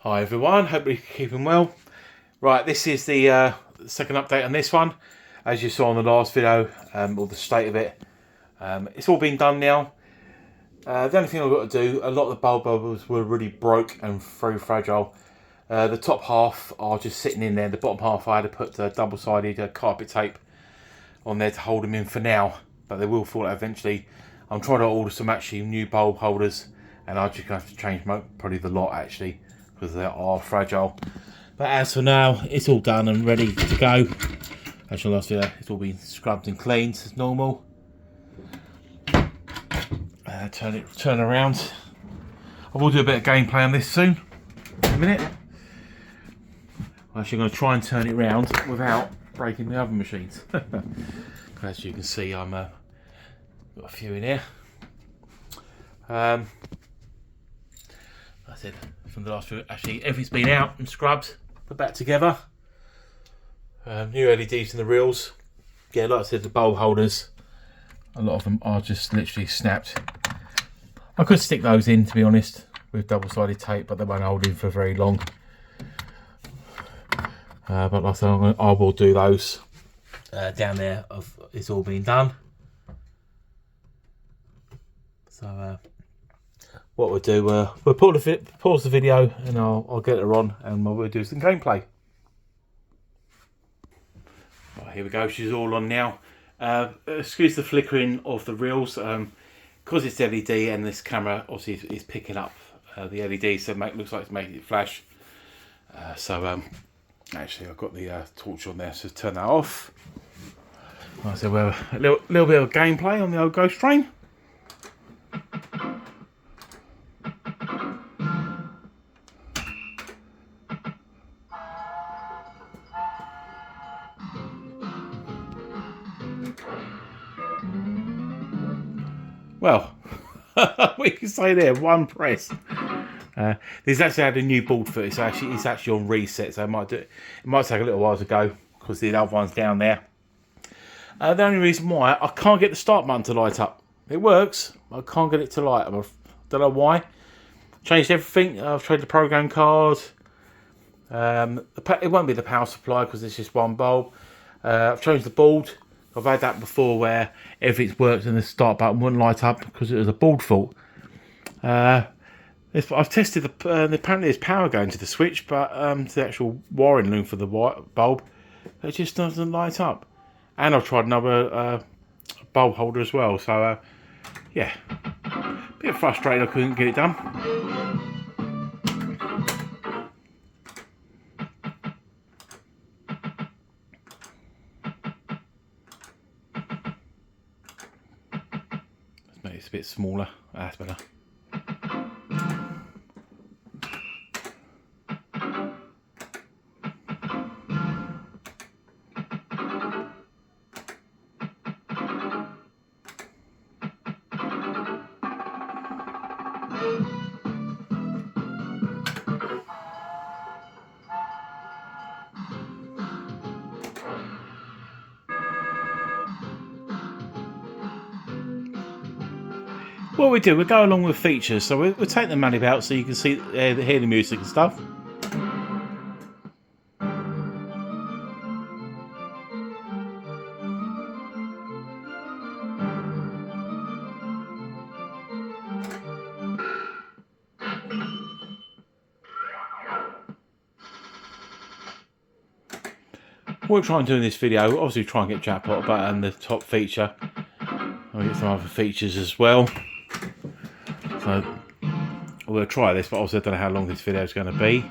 Hi everyone, hope you're keeping well. Right, this is the second update on this one. As you saw in the last video, or the state of it, it's all been done now. The only thing I've got to do, a lot of the bulb bubbles were really broke and very fragile. The top half are just sitting in there. The bottom half I had to put double-sided carpet tape on there to hold them in for now, but they will fall out eventually. I'm trying to order some actually new bulb holders, and I'm just going to have to change probably the lot actually, because they are fragile. But as for now, it's all done and ready to go. As your last video, it's all been scrubbed and cleaned as normal. Turn around. I will do a bit of gameplay on this soon. In a minute. I'm actually going to try and turn it around without breaking the oven machines. As you can see, I'm got a few in here. I said from the last video, actually everything's been out and scrubbed, put back together. New LEDs in the reels. Yeah, like I said, the bulb holders, a lot of them are just literally snapped. I could stick those in, to be honest, with double-sided tape, but they won't hold in for very long. But like I said, I will do those. Down there, it's all been done. So what we'll do, we'll pause the video, and I'll get her on, and we'll do some gameplay. Right, here we go. She's all on now. Excuse the flickering of the reels, because it's LED, and this camera obviously is picking up the LED, so it looks like it's making it flash. Actually, I've got the torch on there, so turn that off. Right, so we'll have a little bit of gameplay on the old Ghost Train. Well, we can say there, one press. This actually had a new board for it, so it's actually on reset, so it might take a little while to go because the other one's down there. The only reason why I can't get the start button to light up. It works, but I can't get it to light up. I don't know why. Changed everything. I've changed the program card. It won't be the power supply because it's just one bulb. I've changed the board. I've had that before where everything's worked and the start button wouldn't light up because it was a board fault. I've tested apparently there's power going to the switch, but to the actual wiring loom for the bulb, it just doesn't light up. And I've tried another bulb holder as well, so yeah, a bit frustrating I couldn't get it done. Let's make this a bit smaller. That's better. What we do, we go along with features, so we'll take the money out so you can see, hear the music and stuff. What we're trying to do in this video, obviously try and get jackpot button, the top feature. I'll get some other features as well. So we'll try this, but also I don't know how long this video is going to be.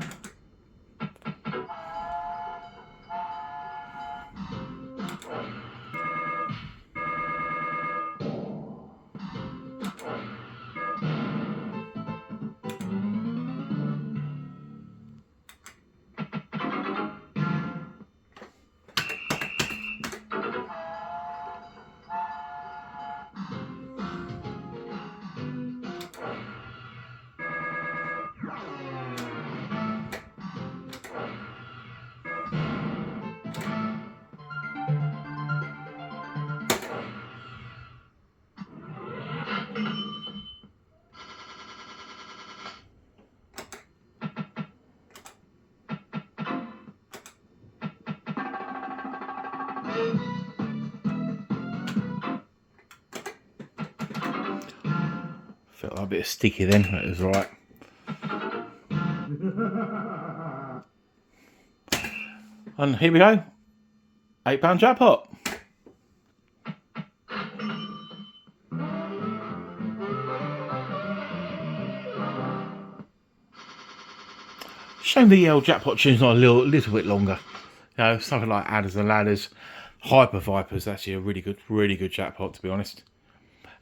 a bit sticky then, that was right. And here we go, £8 jackpot. Shame the jackpot tune's not a little bit longer. You know, something like Adders and Ladders, Hyper Vipers, actually a really good jackpot, to be honest.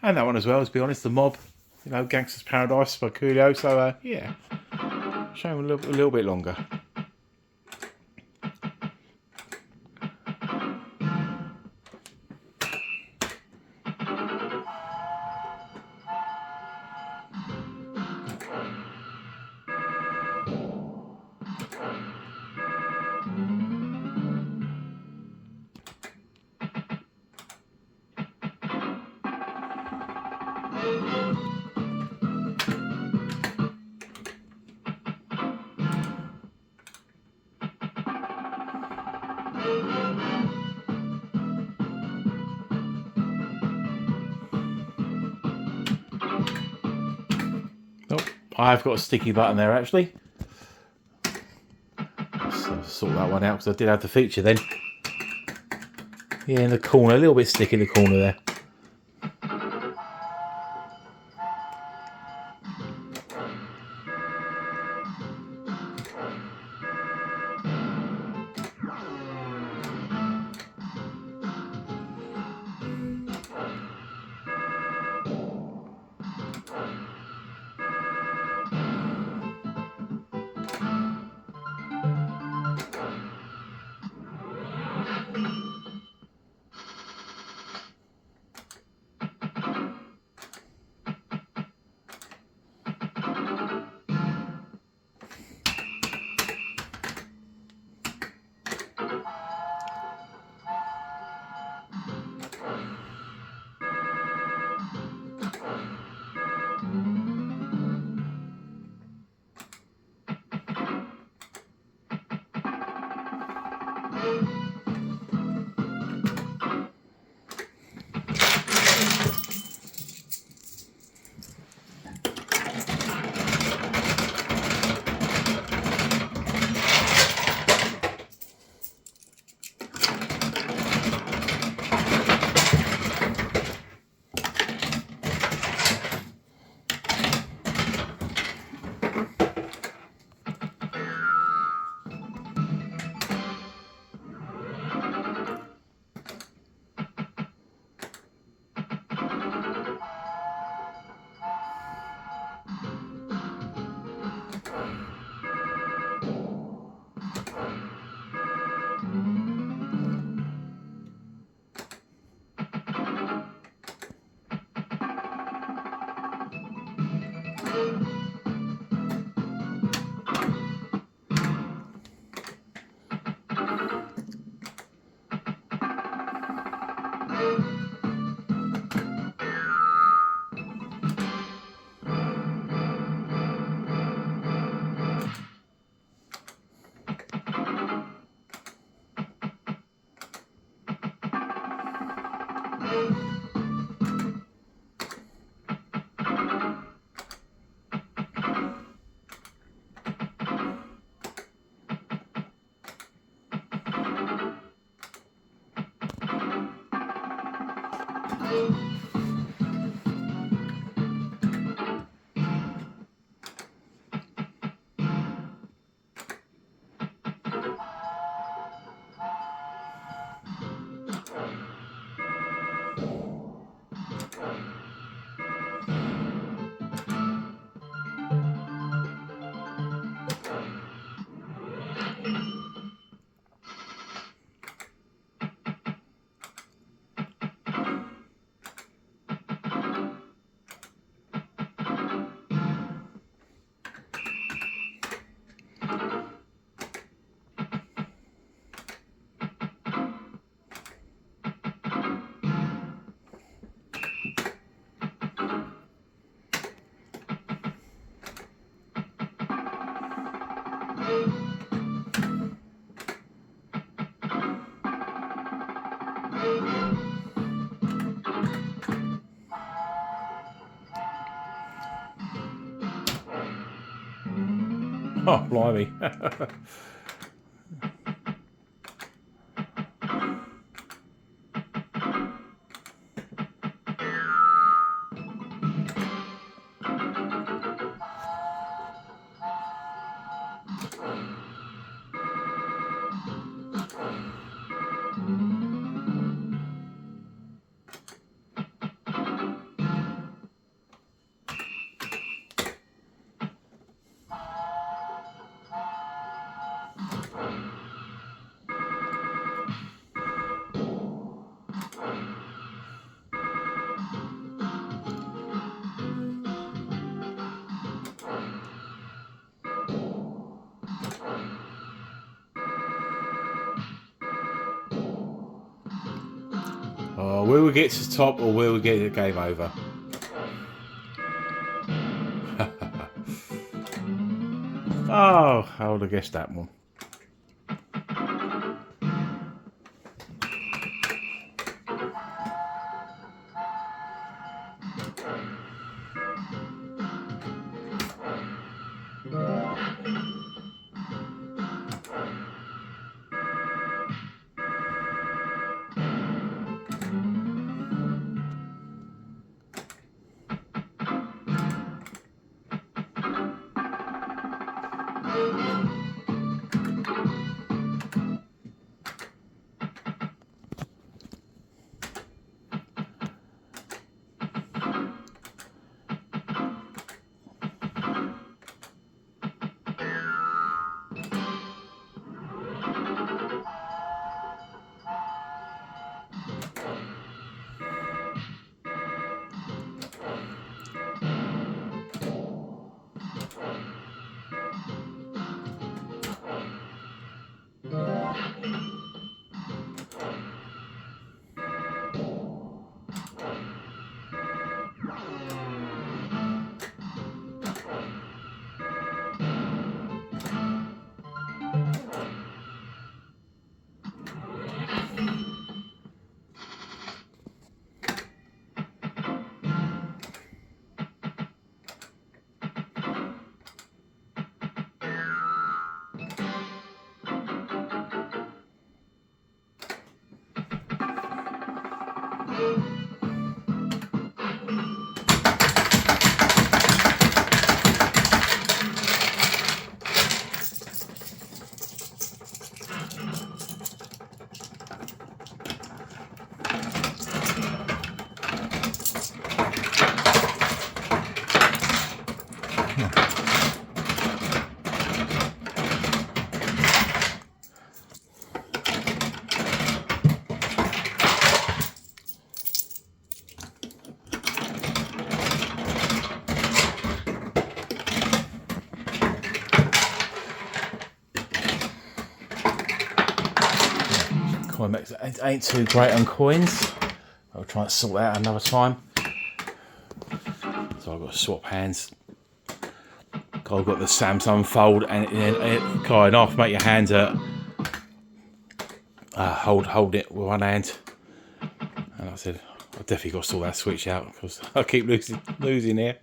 And that one as well, to be honest, The Mob, you know, Gangster's Paradise by Coolio. So yeah, shame a little bit longer. Oh, I've got a sticky button there actually. Let's sort that one out because I did have the feature then. Yeah, in the corner, a little bit sticky in the corner there. Oh, blimey. Oh, will we get to the top or will we get the game over? Oh, I would have guessed that one. Coin mix ain't too great on coins. I'll try and sort that out another time. So I've got to swap hands. I've got the Samsung Fold and it going off, make your hands hurt. Hold it with one hand. And I said, I've definitely got to sort that switch out because I keep losing here.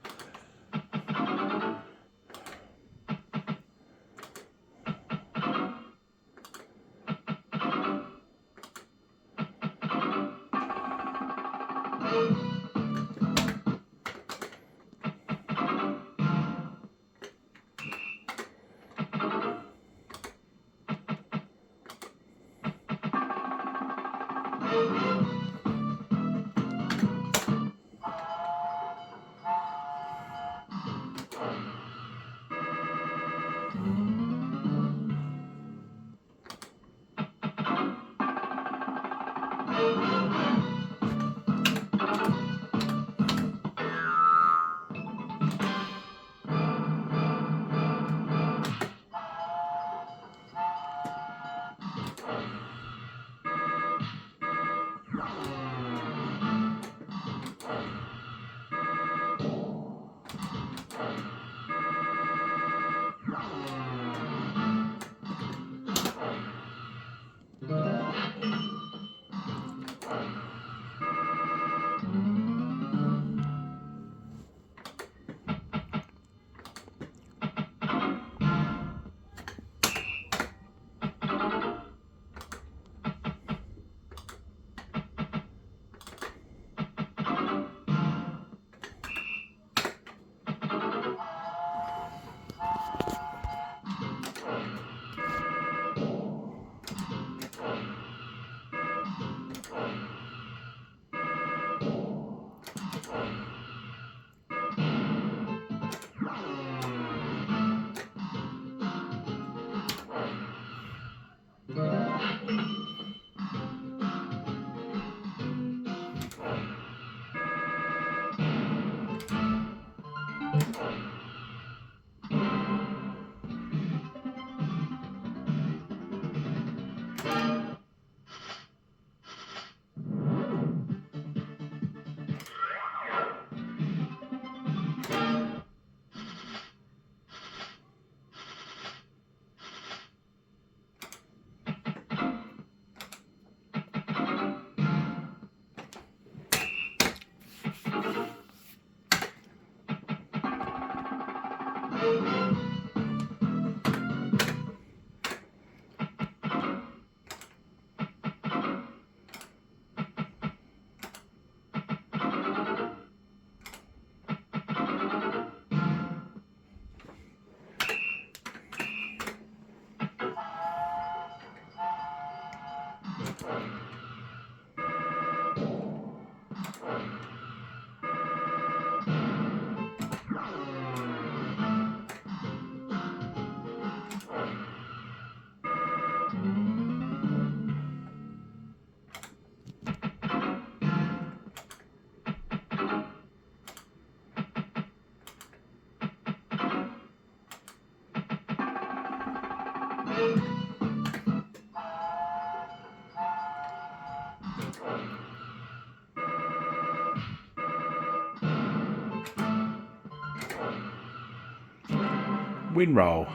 Windroll.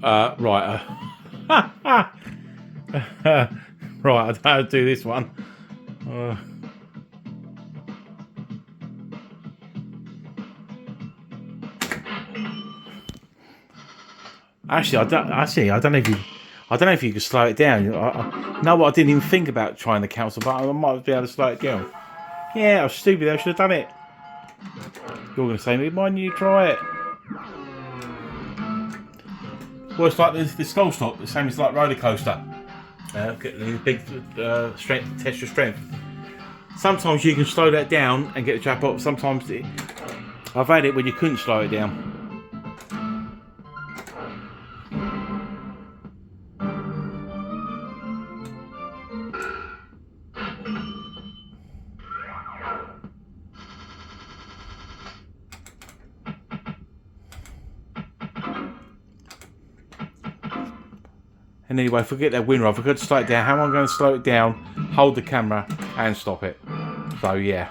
Right. Right, I don't know how to do this one. Actually, I don't know if you. I don't know if you could slow it down. No, what I didn't even think about trying the council, but I might be able to slow it down. Yeah, I was stupid. I should have done it. You're going to say, "Why don't you try it?" Well, it's like the skull stop. The same as like roller coaster. Get the big strength, test your strength. Sometimes you can slow that down and get the trap up. Sometimes I've had it when you couldn't slow it down. And anyway, forget that windroll. If I could slow it down, how am I going to slow it down, hold the camera, and stop it? So, yeah.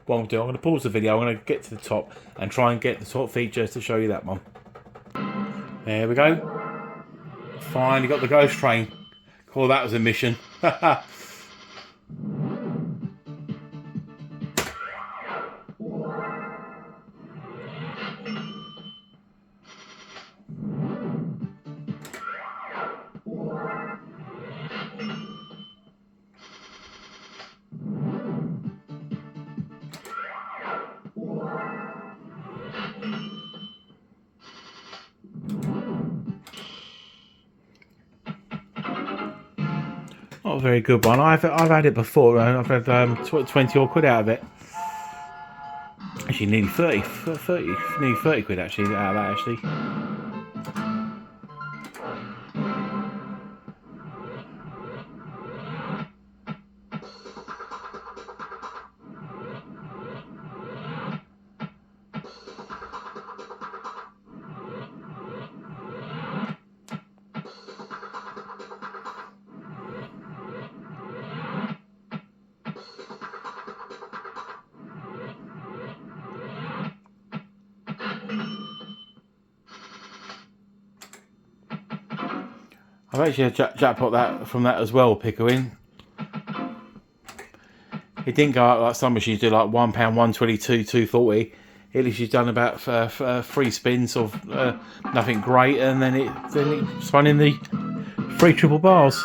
What I'm going to pause the video, I'm going to get to the top and try and get the top features to show you that one. There we go. Finally got the ghost train. Cool, that was a mission. Not a very good one. I've had it before. I've had 20 odd quid out of it. Actually, nearly 30 quid actually out of that actually. I've actually had jackpot that from that as well, Pickering. It didn't go up like some machines do, like £1, 122, 240. At least you've done about 3 spins of nothing great, and then it spun in the 3 triple bars.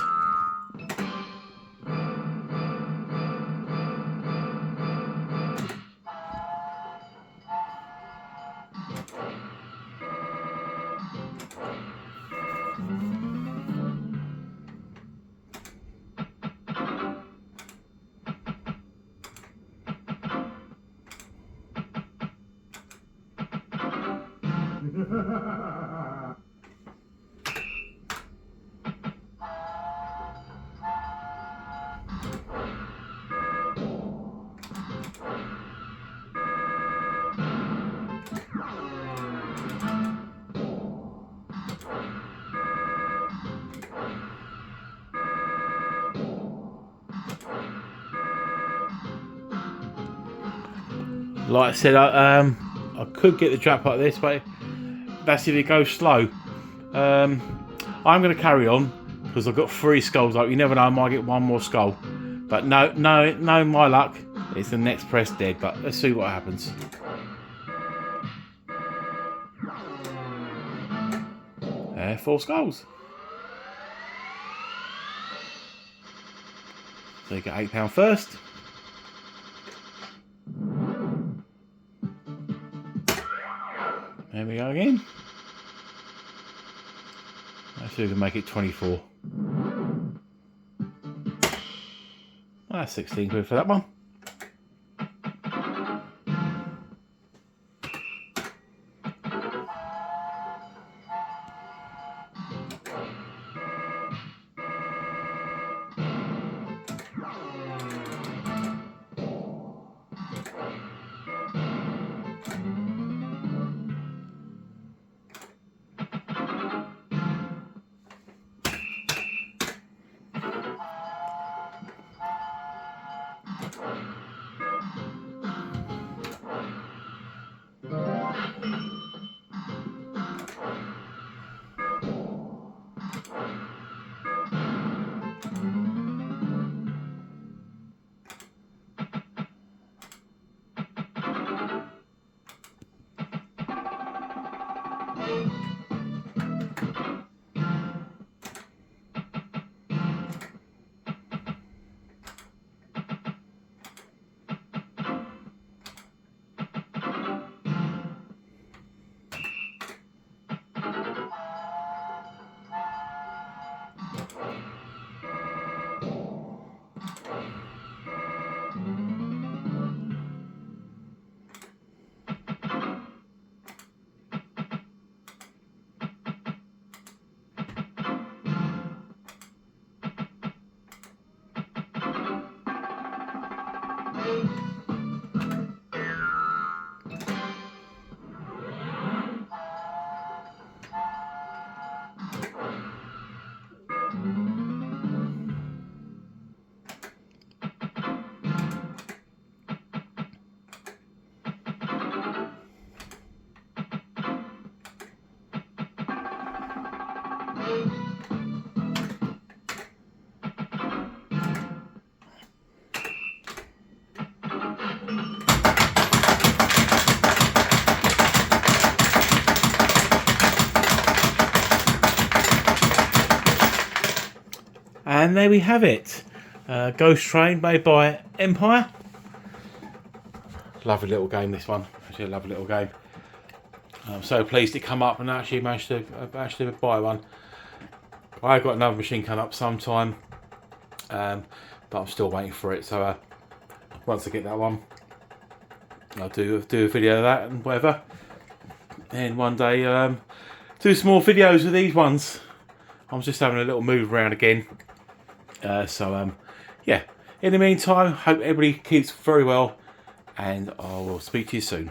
Like I said, I could get the jackpot this, but that's if it goes slow. I'm going to carry on because I've got 3 skulls up. You never know, I might get 1 more skull. But no, my luck. It's the next press dead, but let's see what happens. There, 4 skulls. So you get £8 first. There we go again. Let's see if we can make it 24. That's 16 quid for that one. And there we have it. Ghost Train made by Empire. Lovely little game, this one. Actually a lovely little game. I'm so pleased it come up and actually managed to buy one. I've got another machine coming up sometime, but I'm still waiting for it. So once I get that one, I'll do a video of that and whatever. And one day do some more videos of these ones. I'm just having a little move around again. Yeah. In the meantime, hope everybody keeps very well, and I will speak to you soon.